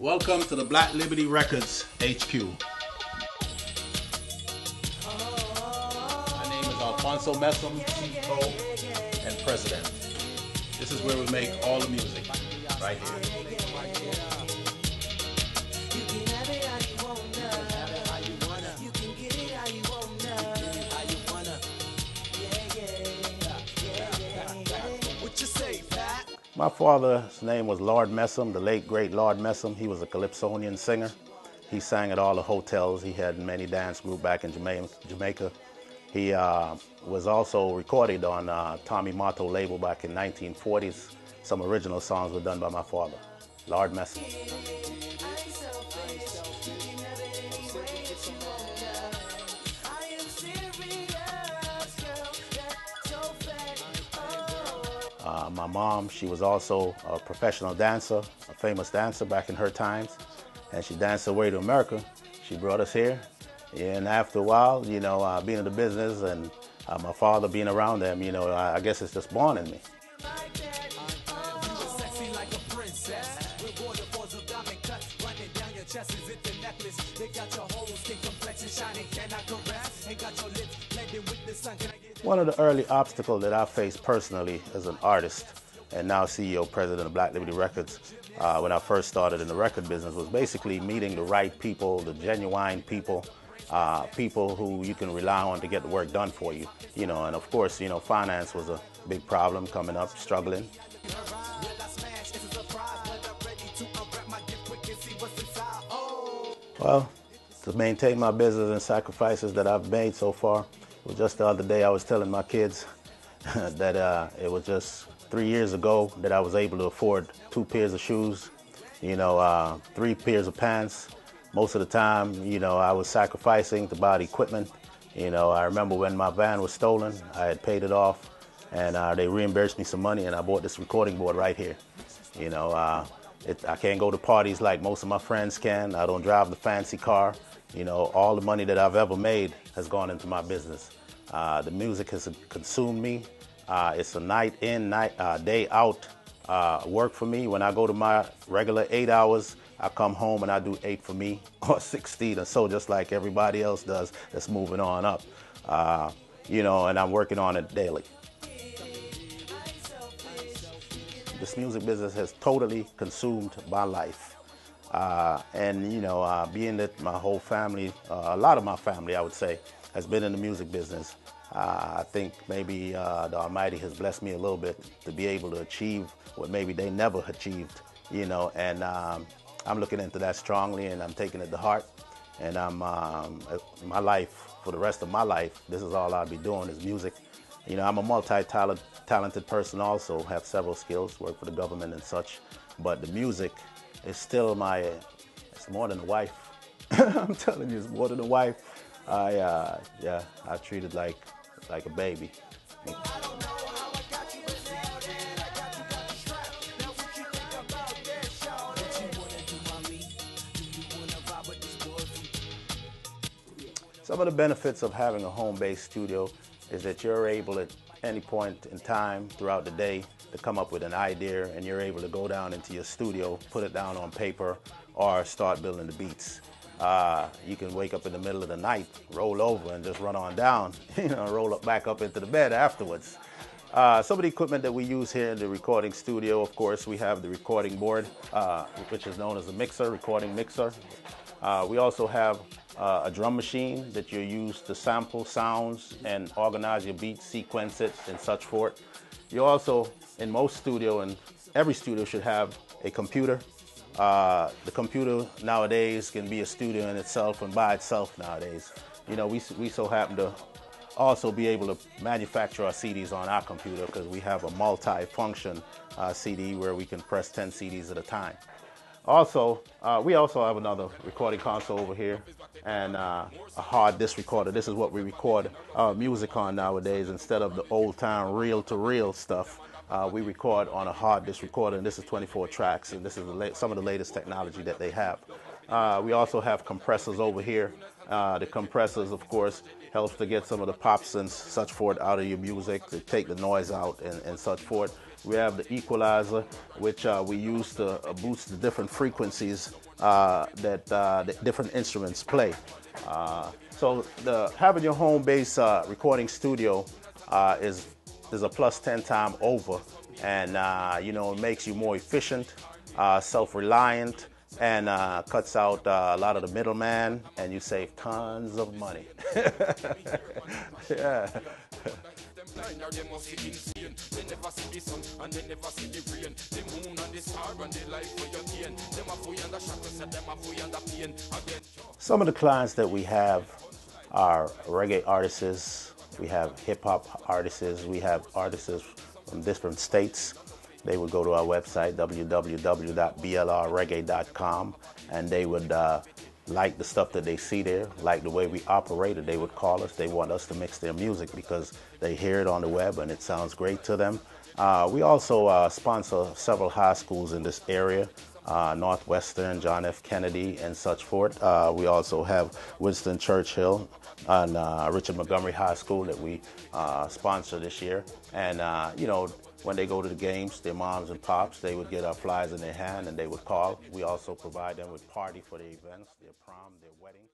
Welcome to the Black Liberty Records HQ. My name is Alphonso Messam, CEO and President. This is where we make all the music, right here. My father's name was Lord Messam, the late great Lord Messam. He was a Calypsonian singer. He sang at all the hotels. He had many dance groups back in Jamaica. He was also recorded on Tommy Motto label back in 1940s. Some original songs were done by my father, Lord Messam. My mom, she was also a professional dancer, a famous dancer back in her times, and she danced her way to America. She brought us here, and after a while, you know, being in the business and my father being around them, you know, I guess it's just born in me. One of the early obstacles that I faced personally as an artist and now CEO, President of Black Liberty Records, when I first started in the record business was basically meeting the right people, the genuine people, people who you can rely on to get the work done for you. You know, and of course, you know, finance was a big problem coming up, struggling. Well, to maintain my business and sacrifices that I've made so far, well, just the other day I was telling my kids that it was just 3 years ago that I was able to afford 2 pairs of shoes, you know, 3 pairs of pants. Most of the time, you know, I was sacrificing to buy the equipment. You know, I remember when my van was stolen, I had paid it off, and they reimbursed me some money, and I bought this recording board right here. You know, I can't go to parties like most of my friends can. I don't drive the fancy car. You know, all the money that I've ever made has gone into my business. The music has consumed me. It's a night in, day out work for me. When I go to my regular 8 hours, I come home and I do 8 for me, or 16 or so, just like everybody else does that's moving on up. You know, and I'm working on it daily. This music business has totally consumed my life. And, you know, being that my whole family, a lot of my family, I would say, has been in the music business, I think maybe the Almighty has blessed me a little bit to be able to achieve what maybe they never achieved, you know, and I'm looking into that strongly, and I'm taking it to heart. And my life, for the rest of my life, this is all I'll be doing is music. You know, I'm a multi-talented person also, have several skills, work for the government and such, but the music is still it's more than a wife. I'm telling you, it's more than a wife. Yeah, I treat it like a baby. Some of the benefits of having a home-based studio is that you're able at any point in time throughout the day to come up with an idea, and you're able to go down into your studio, put it down on paper, or start building the beats. You can wake up in the middle of the night, roll over, and just run on down, you know, roll back up into the bed afterwards. Some of the equipment that we use here in the recording studio, of course, we have the recording board, which is known as a mixer, recording mixer. We also have a drum machine that you use to sample sounds and organize your beats, sequence it, and such forth. You also, in most studio, and every studio should have a computer. The computer nowadays can be a studio in itself and by itself nowadays. You know, we so happen to also be able to manufacture our CDs on our computer because we have a multi-function CD where we can press 10 CDs at a time. Also, we also have another recording console over here and a hard disc recorder. This is what we record our music on nowadays instead of the old-time reel-to-reel stuff. We record on a hard disc recorder, and this is 24 tracks, and this is some of the latest technology that they have. We also have compressors over here. The compressors, of course, helps to get some of the pops and such forth out of your music, to take the noise out and such forth. We have the equalizer, which we use to boost the different frequencies that the different instruments play. So having your home base recording studio is a plus 10 times over, and it makes you more efficient, self-reliant, and cuts out a lot of the middleman, and you save tons of money. Yeah. Some of the clients that we have are reggae artists, we have hip-hop artists, we have artists from different states. They would go to our website, www.blrreggae.com, and they would like the stuff that they see there, like the way we operate it. They would call us. They want us to mix their music because they hear it on the web and it sounds great to them. We also sponsor several high schools in this area, Northwestern, John F. Kennedy, and such forth. We also have Winston Churchill and Richard Montgomery High School that we sponsor this year. And, when they go to the games, their moms and pops, they would get our flyers in their hand and they would call. We also provide them with party for their events, their prom, their wedding.